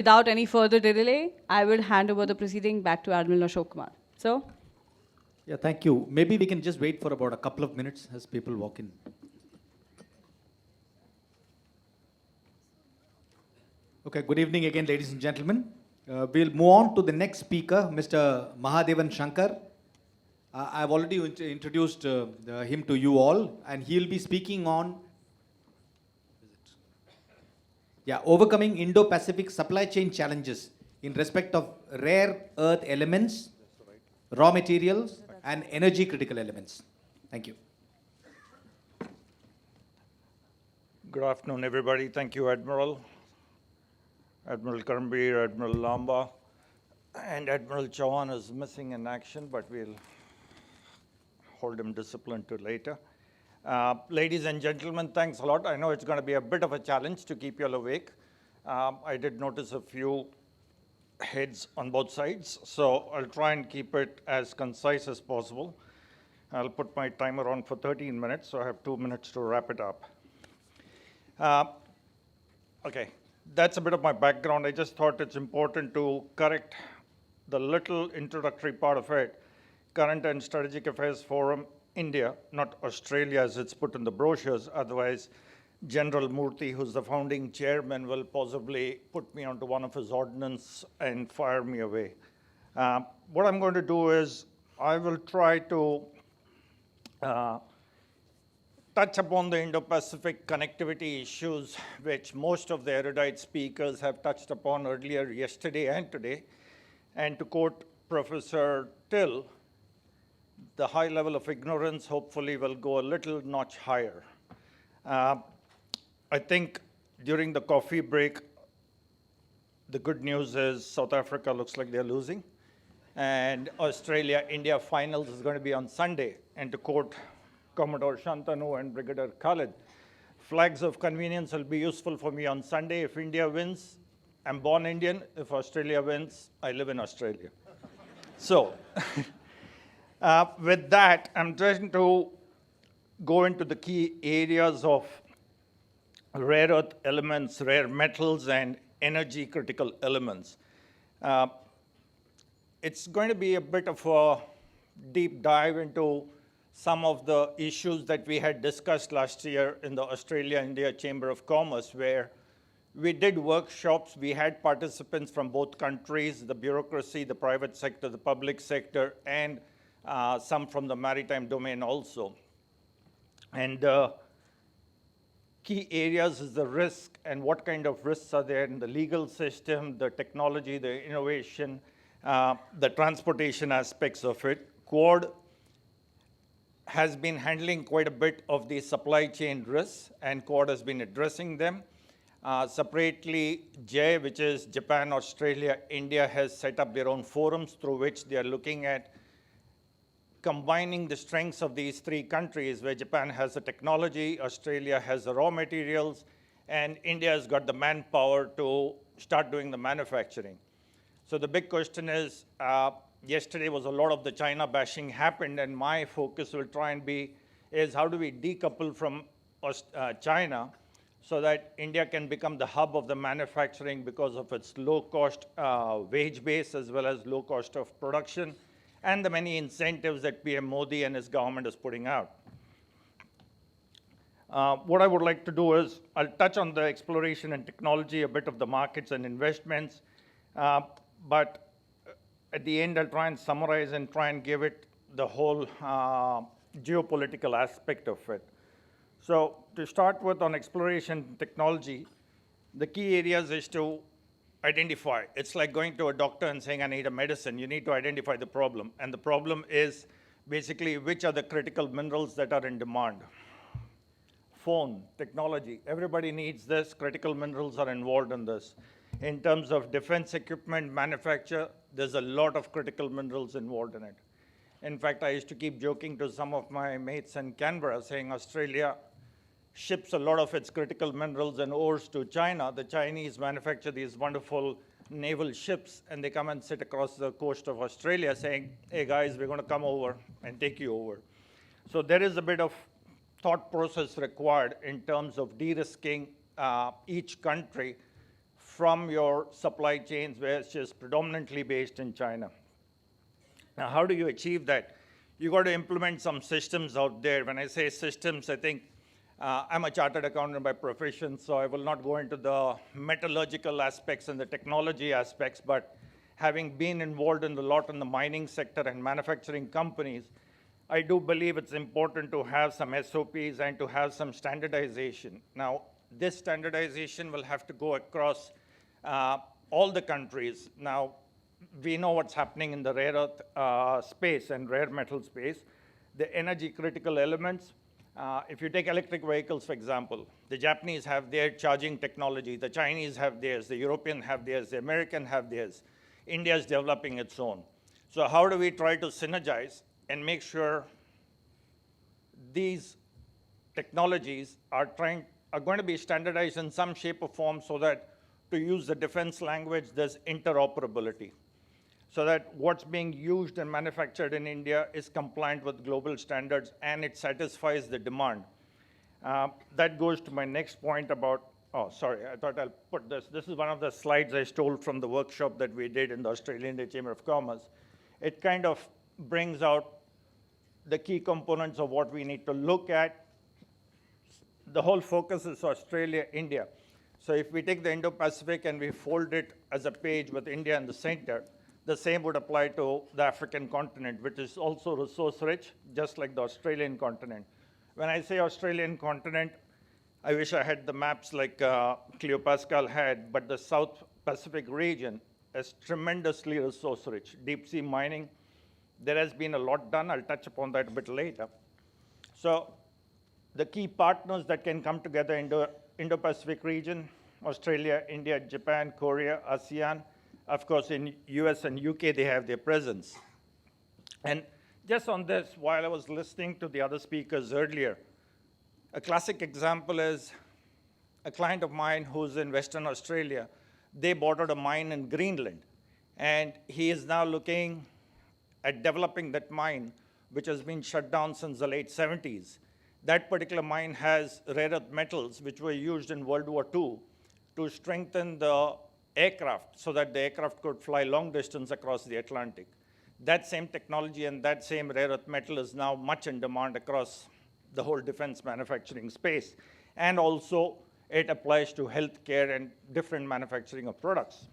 Without any further delay, I will hand over the proceeding back to Admiral Ashok Kumar. So, Yeah, thank you. Maybe we can just wait for about a couple of minutes as people walk in. Okay, good evening again, ladies and gentlemen. We'll move on to the next speaker, Mr. Mahadevan Shankar. I've already introduced him to you all, and he'll be speaking on overcoming Indo-Pacific supply chain challenges in respect of rare earth elements, raw materials, and energy critical elements. Thank you. Good afternoon, everybody. Thank you, Admiral. Admiral Karambir, Admiral Lamba, and Admiral Chauhan is missing in action, but we'll hold him disciplined to later. Ladies and gentlemen, thanks a lot. I know it's going to be a bit of a challenge to keep you all awake. I did notice a few heads on both sides, so I'll try and keep it as concise as possible. I'll put my timer on for 13 minutes, so I have 2 minutes to wrap it up. Okay, that's a bit of my background. I just thought it's important to correct the little introductory part of it. Current and Strategic Affairs Forum, India, not Australia as it's put in the brochures. Otherwise, General Murthy, who's the founding chairman, will possibly put me onto one of his ordnance and fire me away. What I'm going to do is I will try to touch upon the Indo-Pacific connectivity issues, which most of the erudite speakers have touched upon earlier yesterday and today. And to quote Professor Till, the high level of ignorance hopefully will go a little notch higher. I think during the coffee break, the good news is South Africa looks like they're losing. And Australia-India finals is going to be on Sunday. And to quote Commodore Shantanu and Brigadier Khalid, flags of convenience will be useful for me on Sunday. If India wins, I'm born Indian. If Australia wins, I live in Australia. So with that, I'm trying to go into the key areas of rare earth elements, rare metals, and energy critical elements. It's going to be a bit of a deep dive into some of the issues that we had discussed last year in the Australia-India Chamber of Commerce, where we did workshops. We had participants from both countries, the bureaucracy, the private sector, the public sector, and some from the maritime domain also. And key areas is the risk and what kind of risks are there in the legal system, the technology, the innovation, the transportation aspects of it. Quad has been handling quite a bit of the supply chain risks, and Quad has been addressing them. Separately, J, which is Japan, Australia, India, has set up their own forums through which they are looking at combining the strengths of these three countries, where Japan has the technology, Australia has the raw materials, and India has got the manpower to start doing the manufacturing. So the big question is, yesterday was a lot of the China bashing happened, and my focus will try and be is how do we decouple from China so that India can become the hub of the manufacturing because of its low cost wage base as well as low cost of production and the many incentives that PM Modi and his government is putting out. What I would like to do is I'll touch on the exploration and technology, a bit of the markets and investments, but at the end I'll try and summarize and try and give it the whole geopolitical aspect of it. So to start with, on exploration technology, the key areas is to identify. It's like going to a doctor and saying, I need a medicine. You need to identify the problem. And the problem is basically which are the critical minerals that are in demand. Phone, technology, everybody needs this. Critical minerals are involved in this. In terms of defense equipment manufacture, there's a lot of critical minerals involved in it. In fact, I used to keep joking to some of my mates in Canberra saying Australia ships a lot of its critical minerals and ores to China. The Chinese manufacture these wonderful naval ships, and they come and sit across the coast of Australia saying, hey guys, we're going to come over and take you over. So there is a bit of thought process required in terms of de-risking each country from your supply chains, which is predominantly based in China. Now, how do you achieve that? You got to implement some systems out there. When I say systems, I think I'm a chartered accountant by profession, so I will not go into the metallurgical aspects and the technology aspects, but having been involved in a lot in the mining sector and manufacturing companies, I do believe it's important to have some SOPs and to have some standardization. Now, this standardization will have to go across all the countries. Now, we know what's happening in the rare earth space and rare metal space. The energy critical elements, if you take electric vehicles, for example, the Japanese have their charging technology, the Chinese have theirs, the European have theirs, the American have theirs. India is developing its own. So how do we try to synergize and make sure these technologies are going to be standardized in some shape or form so that, to use the defense language, there's interoperability, so that what's being used and manufactured in India is compliant with global standards and it satisfies the demand. That goes to my next point about, oh, sorry, I thought I'll put this. This is one of the slides I stole from the workshop that we did in the Australian India Chamber of Commerce. It kind of brings out the key components of what we need to look at. The whole focus is Australia, India. So if we take the Indo-Pacific and we fold it as a page with India in the center, the same would apply to the African continent, which is also resource rich, just like the Australian continent. When I say Australian continent, I wish I had the maps like Cleo Pascal had, but the South Pacific region is tremendously resource rich. Deep sea mining, there has been a lot done. I'll touch upon that a bit later. So the key partners that can come together in the Indo-Pacific region, Australia, India, Japan, Korea, ASEAN. Of course, in US and UK, they have their presence. And just on this, while I was listening to the other speakers earlier, a classic example is a client of mine who's in Western Australia. They bought out a mine in Greenland, and he is now looking at developing that mine, which has been shut down since the late 70s. That particular mine has rare earth metals, which were used in World War II to strengthen the aircraft so that the aircraft could fly long distance across the Atlantic. That same technology and that same rare earth metal is now much in demand across the whole defense manufacturing space. And also, it applies to healthcare and different manufacturing of products.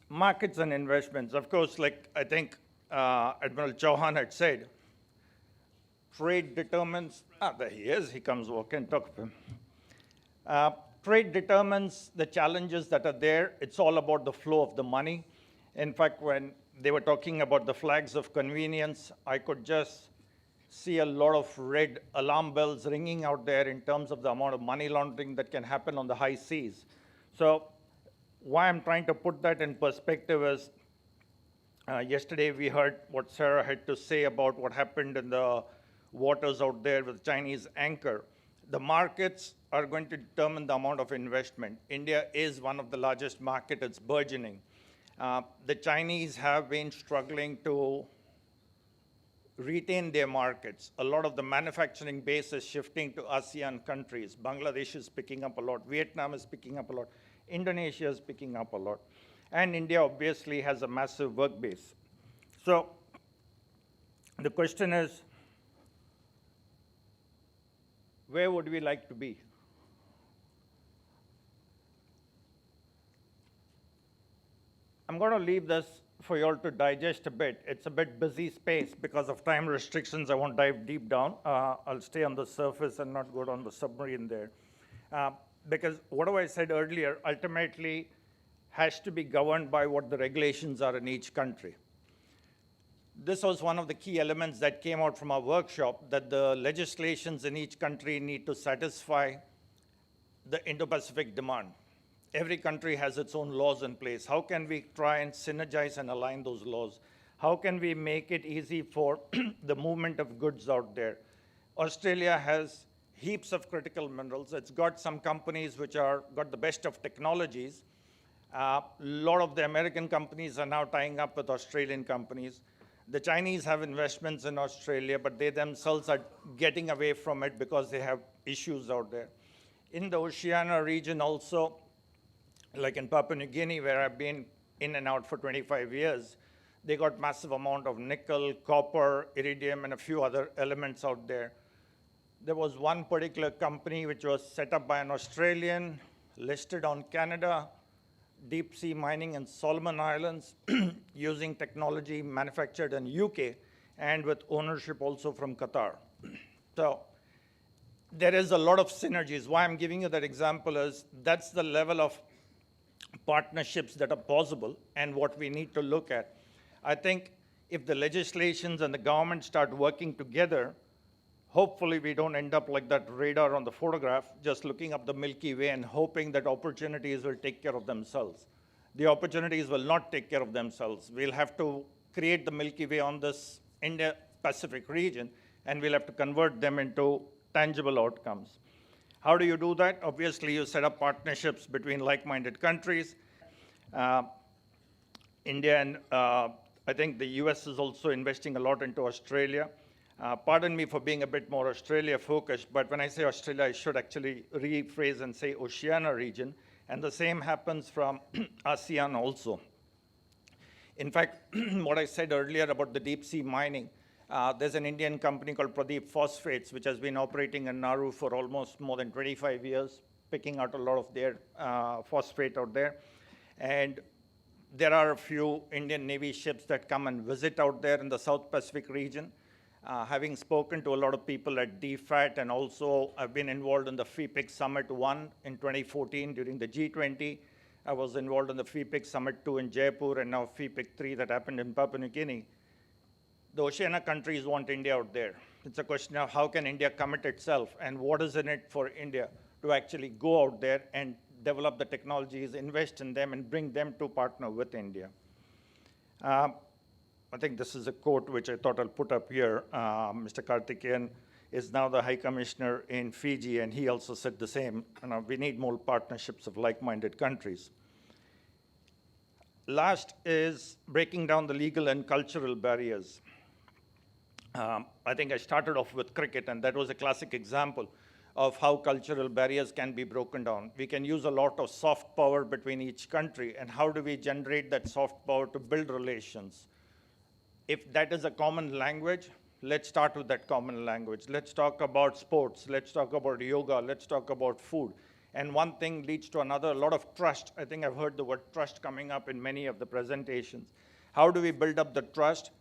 Markets and investments. Of course, like I think Admiral Chauhan had said, trade determines, there he is, he comes walking, talk to him. Trade determines the challenges that are there. It's all about the flow of the money. In fact, when they were talking about the flags of convenience, I could just see a lot of red alarm bells ringing out there in terms of the amount of money laundering that can happen on the high seas. So why I'm trying to put that in perspective is, yesterday we heard what Sarah had to say about what happened in the waters out there with Chinese anchor. The markets are going to determine the amount of investment. India is one of the largest markets, it's burgeoning. The Chinese have been struggling to retain their markets. A lot of the manufacturing base is shifting to ASEAN countries. Bangladesh is picking up a lot. Vietnam is picking up a lot. Indonesia is picking up a lot. And India obviously has a massive work base. So the question is, where would we like to be? I'm going to leave this for you all to digest a bit. It's a bit busy space because of time restrictions. I won't dive deep down. I'll stay on the surface and not go down the submarine there. Because what I said earlier ultimately has to be governed by what the regulations are in each country. This was one of the key elements that came out from our workshop, that the legislations in each country need to satisfy the Indo-Pacific demand. Every country has its own laws in place. How can we try and synergize and align those laws? How can we make it easy for the movement of goods out there? Australia has heaps of critical minerals. It's got some companies which are got the best of technologies. A lot of the American companies are now tying up with Australian companies. The Chinese have investments in Australia, but they themselves are getting away from it because they have issues out there. In the Oceania region also, like in Papua New Guinea, where I've been in and out for 25 years, they got massive amount of nickel, copper, iridium, and a few other elements out there. There was one particular company which was set up by an Australian, listed on Canada, deep sea mining in Solomon Islands, using technology manufactured in UK, and with ownership also from Qatar. So there is a lot of synergies. Why I'm giving you that example is that's the level of partnerships that are possible and what we need to look at. I think if the legislations and the government start working together, hopefully we don't end up like that radar on the photograph, just looking up the Milky Way and hoping that opportunities will take care of themselves. The opportunities will not take care of themselves. We'll have to create the Milky Way on this Indo-Pacific region, and we'll have to convert them into tangible outcomes. How do you do that? Obviously, you set up partnerships between like-minded countries. India and I think the US is also investing a lot into Australia. Pardon me for being a bit more Australia-focused, but when I say Australia, I should actually rephrase and say Oceania region, and the same happens from ASEAN also. In fact, what I said earlier about the deep-sea mining, there's an Indian company called Pradeep Phosphates, which has been operating in Nauru for almost more than 25 years, picking out a lot of their phosphate out there. And there are a few Indian Navy ships that come and visit out there in the South Pacific region. Having spoken to a lot of people at DFAT, and also I've been involved in the FIPIC Summit 1 in 2014 during the G20. I was involved in the FIPIC Summit 2 in Jaipur, and now FIPIC 3 that happened in Papua New Guinea. The Oceania countries want India out there. It's a question of how can India commit itself, and what is in it for India to actually go out there and develop the technologies, invest in them, and bring them to partner with India. I think this is a quote which I thought I'll put up here. Mr. Karthikeyan is now the High Commissioner in Fiji, and he also said the same. We need more partnerships of like-minded countries. Last is breaking down the legal and cultural barriers. I think I started off with cricket, and that was a classic example of how cultural barriers can be broken down. We can use a lot of soft power between each country, and how do we generate that soft power to build relations? If that is a common language, let's start with that common language. Let's talk about sports. Let's talk about yoga. Let's talk about food. And one thing leads to another, a lot of trust. I think I've heard the word trust coming up in many of the presentations. How do we build up the trust?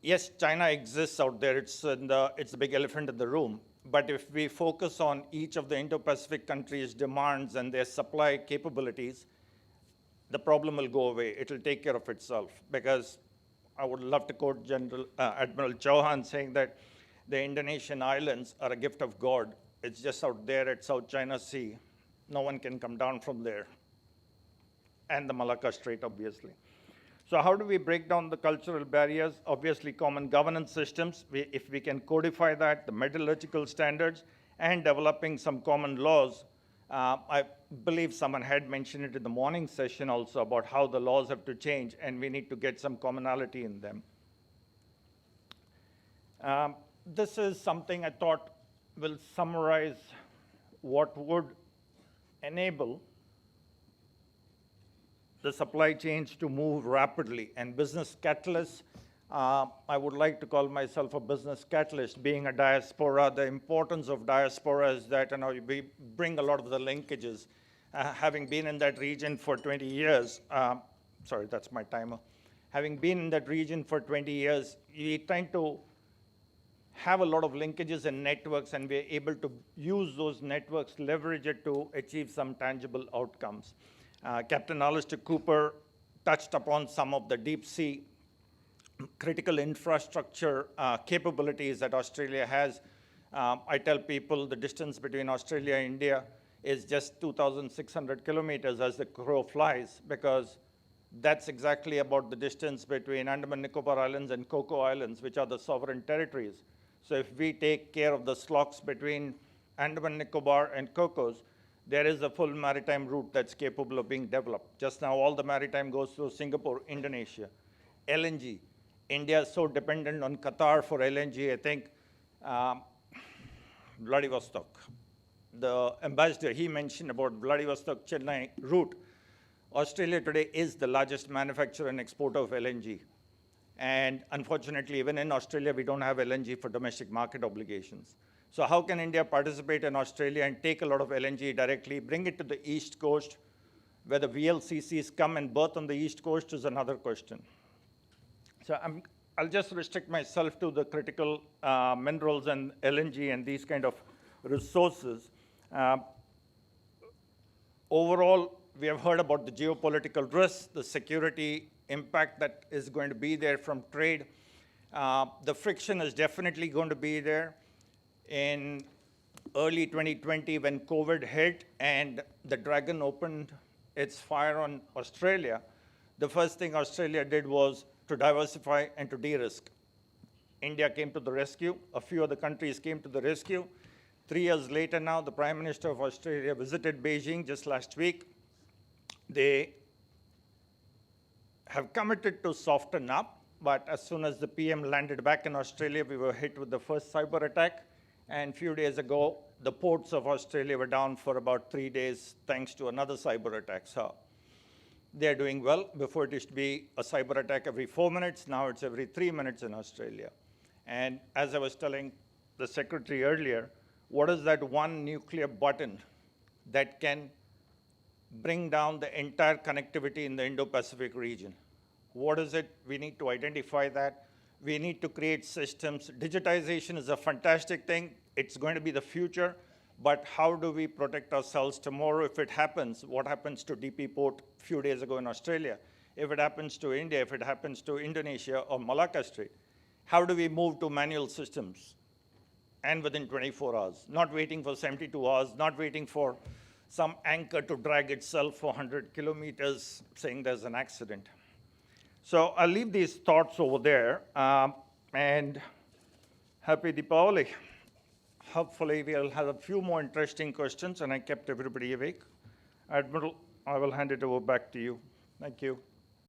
Yes, China exists out there. It's the big elephant in the room. But if we focus on each of the Indo-Pacific countries' demands and their supply capabilities, the problem will go away. It'll take care of itself. Because I would love to quote Admiral Chauhan saying that the Indonesian islands are a gift of God. It's just out there at South China Sea. No one can come down from there. And the Malacca Strait, obviously. So how do we break down the cultural barriers? Obviously, common governance systems. If we can codify that, the metallurgical standards, and developing some common laws. I believe someone had mentioned it in the morning session also about how the laws have to change, and we need to get some commonality in them. This is something I thought will summarize what would enable the supply chains to move rapidly. And business catalysts, I would like to call myself a business catalyst. Being a diaspora, the importance of diaspora is that we bring a lot of the linkages. Having been in that region for 20 years, sorry, that's my timer. Having been in that region for 20 years, we tend to have a lot of linkages and networks, and we're able to use those networks, leverage it to achieve some tangible outcomes. Captain Alistair Cooper touched upon some of the deep sea critical infrastructure capabilities that Australia has. I tell people the distance between Australia and India is just 2,600 kilometers as the crow flies, because that's exactly about the distance between Andaman Nicobar Islands and Coco Islands, which are the sovereign territories. So if we take care of the slocks between Andaman Nicobar and Cocos, there is a full maritime route that's capable of being developed. Just now, all the maritime goes through Singapore, Indonesia. LNG. India is so dependent on Qatar for LNG, I think Vladivostok. the ambassador, he mentioned about Vladivostok-Chennai route. Australia today is the largest manufacturer and exporter of LNG. And unfortunately, even in Australia, we don't have LNG for domestic market obligations. So how can India participate in Australia and take a lot of LNG directly, bring it to the East Coast, where the VLCCs come and berth on the East Coast is another question. So I'll just restrict myself to the critical minerals and LNG and these kind of resources. Overall, we have heard about the geopolitical risks, the security impact that is going to be there from trade. The friction is definitely going to be there. In early 2020, when COVID hit and the Dragon opened its fire on Australia, the first thing Australia did was to diversify and to de-risk. India came to the rescue. A few other countries came to the rescue. 3 years later now, the Prime Minister of Australia visited Beijing just last week. They have committed to soften up, but as soon as the PM landed back in Australia, we were hit with the first cyber attack. And a few days ago, the ports of Australia were down for about 3 days thanks to another cyber attack. So they're doing well. Before it used to be a cyber attack every 4 minutes. Now it's every 3 minutes in Australia. And as I was telling the secretary earlier, what is that one nuclear button that can bring down the entire connectivity in the Indo-Pacific region? What is it? We need to identify that. We need to create systems. Digitization is a fantastic thing. It's going to be the future. But how do we protect ourselves tomorrow if it happens? What happens to DP Port a few days ago in Australia? If it happens to India, if it happens to Indonesia or Malacca Strait, how do we move to manual systems? And within 24 hours, not waiting for 72 hours, not waiting for some anchor to drag itself for 100 kilometers saying there's an accident. So I'll leave these thoughts over there, and happy Deepavali. Hopefully we'll have a few more interesting questions, and I kept everybody awake. Admiral, I will hand it over back to you. Thank you.